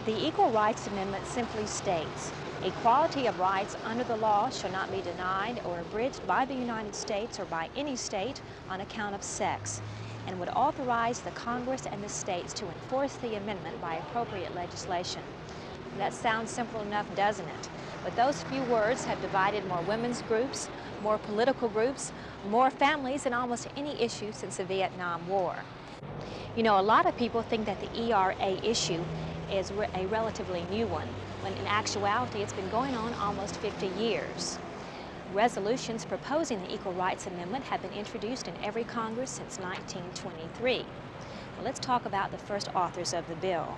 The Equal Rights Amendment simply states, equality of rights under the law shall not be denied or abridged by the United States or by any state on account of sex, and would authorize the Congress and the states to enforce the amendment by appropriate legislation. That sounds simple enough, doesn't it? But those few words have divided more women's groups, more political groups, more families than almost any issue since the Vietnam War. You know, a lot of people think that the ERA issue is a relatively new one, when in actuality it's been going on almost 50 years. Resolutions proposing the Equal Rights Amendment have been introduced in every Congress since 1923. Well, let's talk about the first authors of the bill.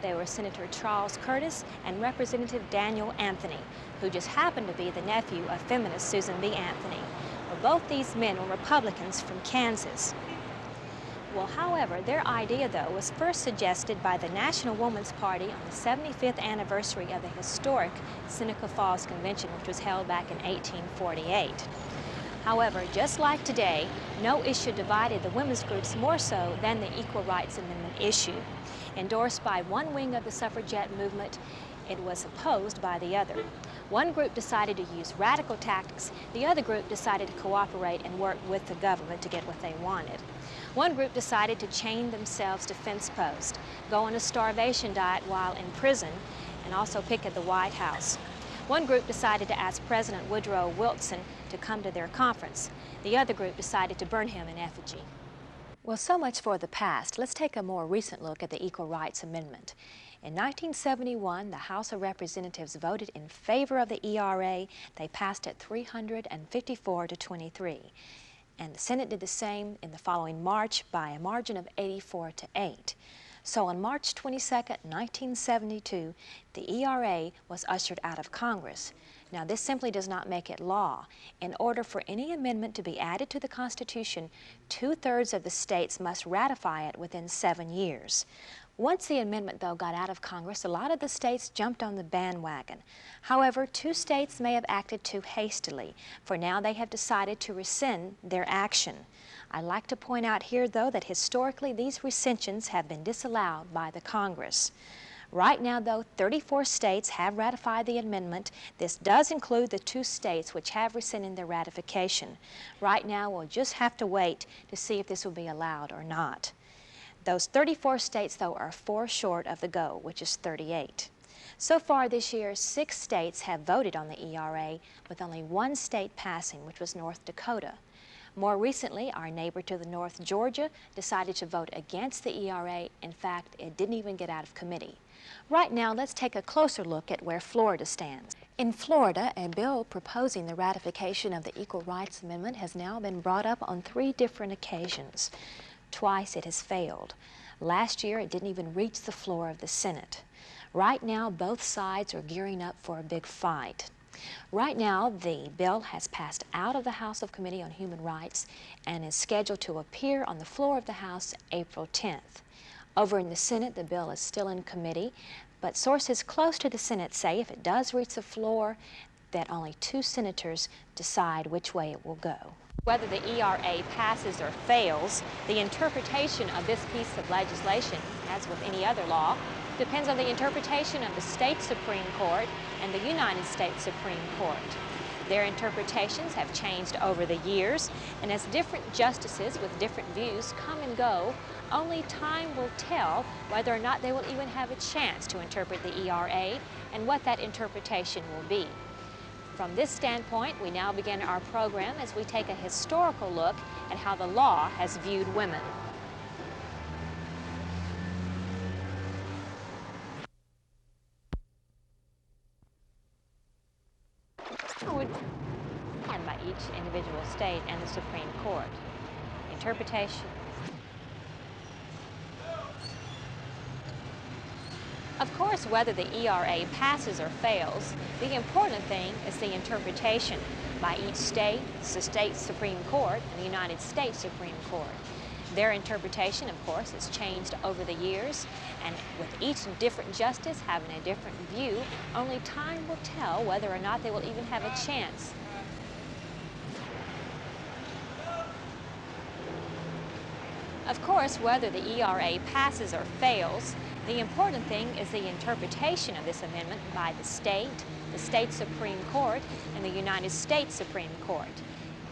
They were Senator Charles Curtis and Representative Daniel Anthony, who just happened to be the nephew of feminist Susan B. Anthony. Well, both these men were Republicans from Kansas. Well, however, their idea, though, was first suggested by the National Woman's Party on the 75th anniversary of the historic Seneca Falls Convention, which was held back in 1848. However, just like today, no issue divided the women's groups more so than the Equal Rights Amendment issue. Endorsed by one wing of the suffragette movement, it was opposed by the other. One group decided to use radical tactics, the other group decided to cooperate and work with the government to get what they wanted. One group decided to chain themselves to fence posts, go on a starvation diet while in prison, and also picket the White House. One group decided to ask President Woodrow Wilson to come to their conference. The other group decided to burn him in effigy. Well, so much for the past. Let's take a more recent look at the Equal Rights Amendment. In 1971, the House of Representatives voted in favor of the ERA. They passed it 354 to 23. And the Senate did the same in the following March by a margin of 84 to 8. So on March 22, 1972, the ERA was ushered out of Congress. Now, this simply does not make it law. In order for any amendment to be added to the Constitution, 2/3 of the states must ratify it within 7 years. Once the amendment, though, got out of Congress, a lot of the states jumped on the bandwagon. However, 2 states may have acted too hastily, for now they have decided to rescind their action. I'd like to point out here, though, that historically these rescissions have been disallowed by the Congress. Right now, though, 34 states have ratified the amendment. This does include the 2 states which have rescinded their ratification. Right now, we'll just have to wait to see if this will be allowed or not. Those 34 states, though, are 4 short of the goal, which is 38. So far this year, 6 states have voted on the ERA, with only 1 state passing, which was North Dakota. More recently, our neighbor to the north, Georgia, decided to vote against the ERA. In fact, it didn't even get out of committee. Right now, let's take a closer look at where Florida stands. In Florida, a bill proposing the ratification of the Equal Rights Amendment has now been brought up on 3 different occasions. Twice it has failed. Last year, it didn't even reach the floor of the Senate. Right now, both sides are gearing up for a big fight. Right now, the bill has passed out of the House of Committee on Human Rights and is scheduled to appear on the floor of the House April 10th. Over in the Senate, the bill is still in committee, but sources close to the Senate say if it does reach the floor, that only 2 senators decide which way it will go. Whether the ERA passes or fails, the interpretation of this piece of legislation, as with any other law, depends on the interpretation of the state Supreme Court and the United States Supreme Court. Their interpretations have changed over the years, and as different justices with different views come and go, only time will tell whether or not they will even have a chance to interpret the ERA and what that interpretation will be. From this standpoint, we now begin our program as we take a historical look at how the law has viewed women. And by each individual state and the Supreme Court. Interpretation. Of course, whether the ERA passes or fails, the important thing is the interpretation by each state, the state Supreme Court, and the United States Supreme Court. Their interpretation, of course, has changed over the years, and with each different justice having a different view, only time will tell whether or not they will even have a chance. Of course, whether the ERA passes or fails, The important thing is the interpretation of this amendment by the state Supreme Court, and the United States Supreme Court.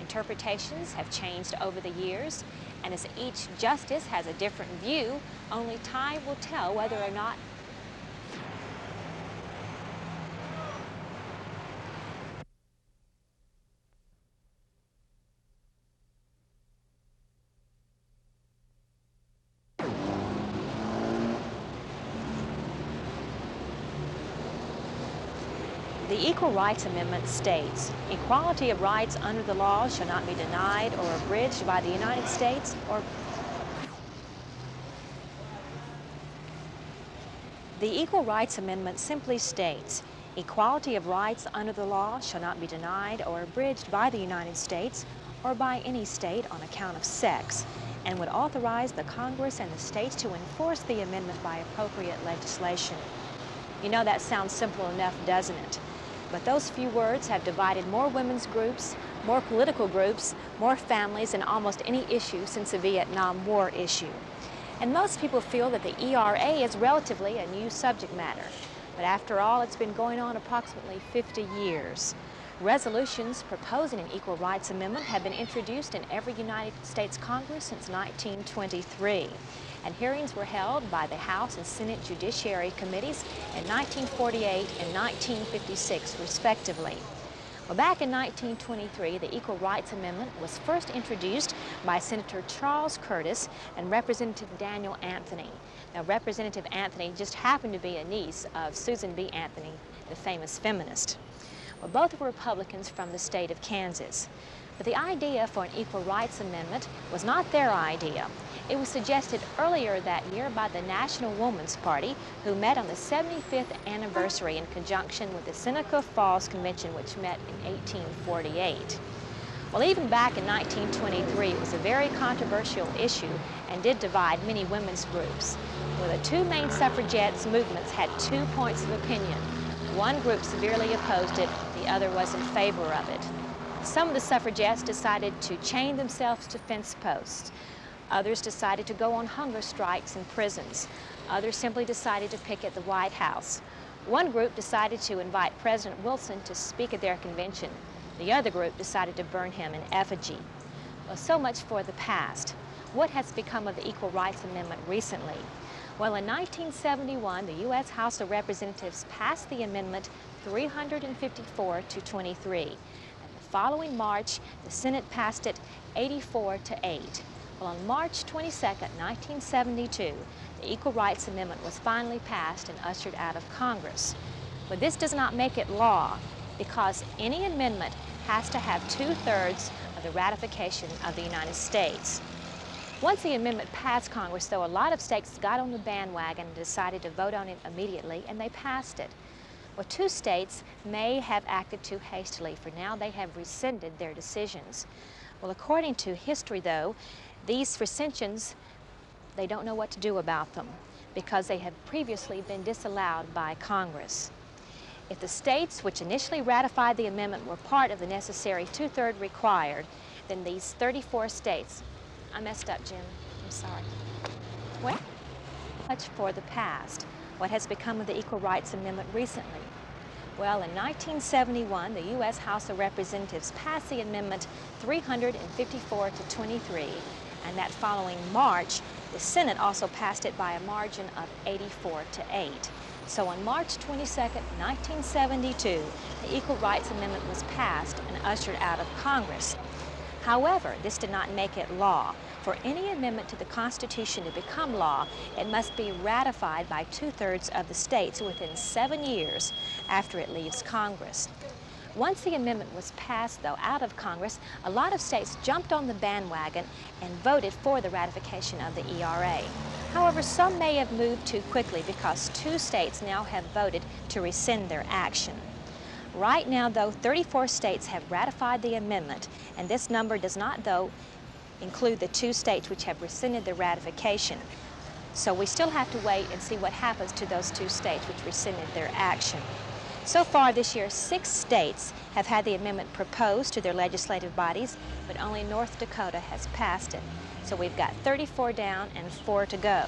Interpretations have changed over the years, and as each justice has a different view, only time will tell whether or not The Equal Rights Amendment states, equality of rights under the law shall not be denied or abridged by the United States or The Equal Rights Amendment simply states, equality of rights under the law shall not be denied or abridged by the United States or by any state on account of sex, and would authorize the Congress and the states to enforce the amendment by appropriate legislation. You know, that sounds simple enough, doesn't it? But those few words have divided more women's groups, more political groups, more families than almost any issue since the Vietnam War issue. And most people feel that the ERA is relatively a new subject matter. But after all, it's been going on approximately 50 years. Resolutions proposing an equal rights amendment have been introduced in every United States Congress since 1923. And hearings were held by the House and Senate Judiciary Committees in 1948 and 1956, respectively. Well, back in 1923, the Equal Rights Amendment was first introduced by Senator Charles Curtis and Representative Daniel Anthony. Now, Representative Anthony just happened to be a niece of Susan B. Anthony, the famous feminist. Well, both were Republicans from the state of Kansas. But the idea for an Equal Rights Amendment was not their idea. It was suggested earlier that year by the National Woman's Party, who met on the 75th anniversary in conjunction with the Seneca Falls Convention, which met in 1848. Well, even back in 1923, it was a very controversial issue and did divide many women's groups. Well, the two main suffragettes movements had 2 points of opinion. One group severely opposed it, the other was in favor of it. Some of the suffragettes decided to chain themselves to fence posts. Others decided to go on hunger strikes in prisons. Others simply decided to picket the White House. One group decided to invite President Wilson to speak at their convention. The other group decided to burn him in effigy. Well, so much for the past. What has become of the Equal Rights Amendment recently? Well, in 1971, the U.S. House of Representatives passed the amendment 354 to 23. And the following March, the Senate passed it 84 to 8. Well, on March 22, 1972, the Equal Rights Amendment was finally passed and ushered out of Congress. But this does not make it law, because any amendment has to have 2/3 of the ratification of the United States. Once the amendment passed Congress, though, a lot of states got on the bandwagon and decided to vote on it immediately, and they passed it. Well, 2 states may have acted too hastily, for now they have rescinded their decisions. Well, according to history, though, these rescissions, they don't know what to do about them because they have previously been disallowed by Congress. If the states which initially ratified the amendment were part of the necessary 2/3 required, then these 34 states, I messed up, Jim, I'm sorry. Well, much for the past. What has become of the Equal Rights Amendment recently? Well, in 1971, the U.S. House of Representatives passed the amendment 354 to 23, and that following March, the Senate also passed it by a margin of 84 to 8. So on March 22, 1972, the Equal Rights Amendment was passed and ushered out of Congress. However, this did not make it law. For any amendment to the Constitution to become law, it must be ratified by 2/3 of the states within 7 years after it leaves Congress. Once the amendment was passed, though, out of Congress, a lot of states jumped on the bandwagon and voted for the ratification of the ERA. However, some may have moved too quickly because 2 states now have voted to rescind their action. Right now, though, 34 states have ratified the amendment, and this number does not, though, include the 2 states which have rescinded their ratification. So we still have to wait and see what happens to those 2 states which rescinded their action. So far this year, 6 states have had the amendment proposed to their legislative bodies, but only North Dakota has passed it. So we've got 34 down and 4 to go.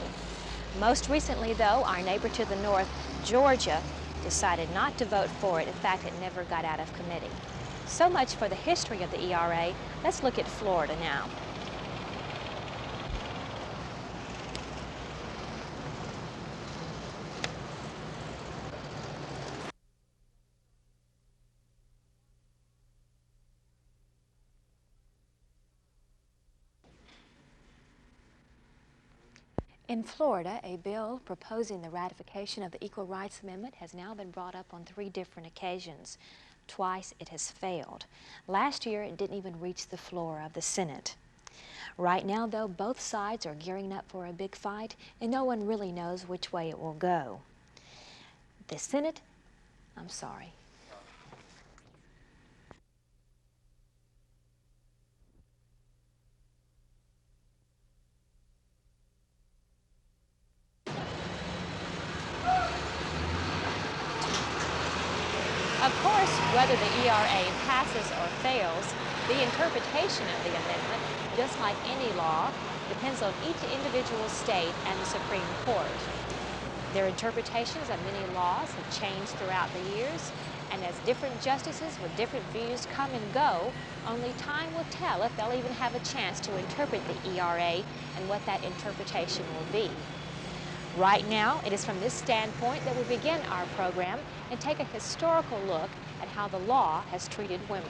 Most recently, though, our neighbor to the north, Georgia, decided not to vote for it. In fact, it never got out of committee. So much for the history of the ERA. Let's look at Florida now. In Florida, a bill proposing the ratification of the Equal Rights Amendment has now been brought up on 3 different occasions. Twice it has failed. Last year, it didn't even reach the floor of the Senate. Right now, though, both sides are gearing up for a big fight, and no one really knows which way it will go. The Senate, I'm sorry. Of course, whether the ERA passes or fails, the interpretation of the amendment, just like any law, depends on each individual state and the Supreme Court. Their interpretations of many laws have changed throughout the years, and as different justices with different views come and go, only time will tell if they'll even have a chance to interpret the ERA and what that interpretation will be. Right now, it is from this standpoint that we begin our program and take a historical look at how the law has treated women.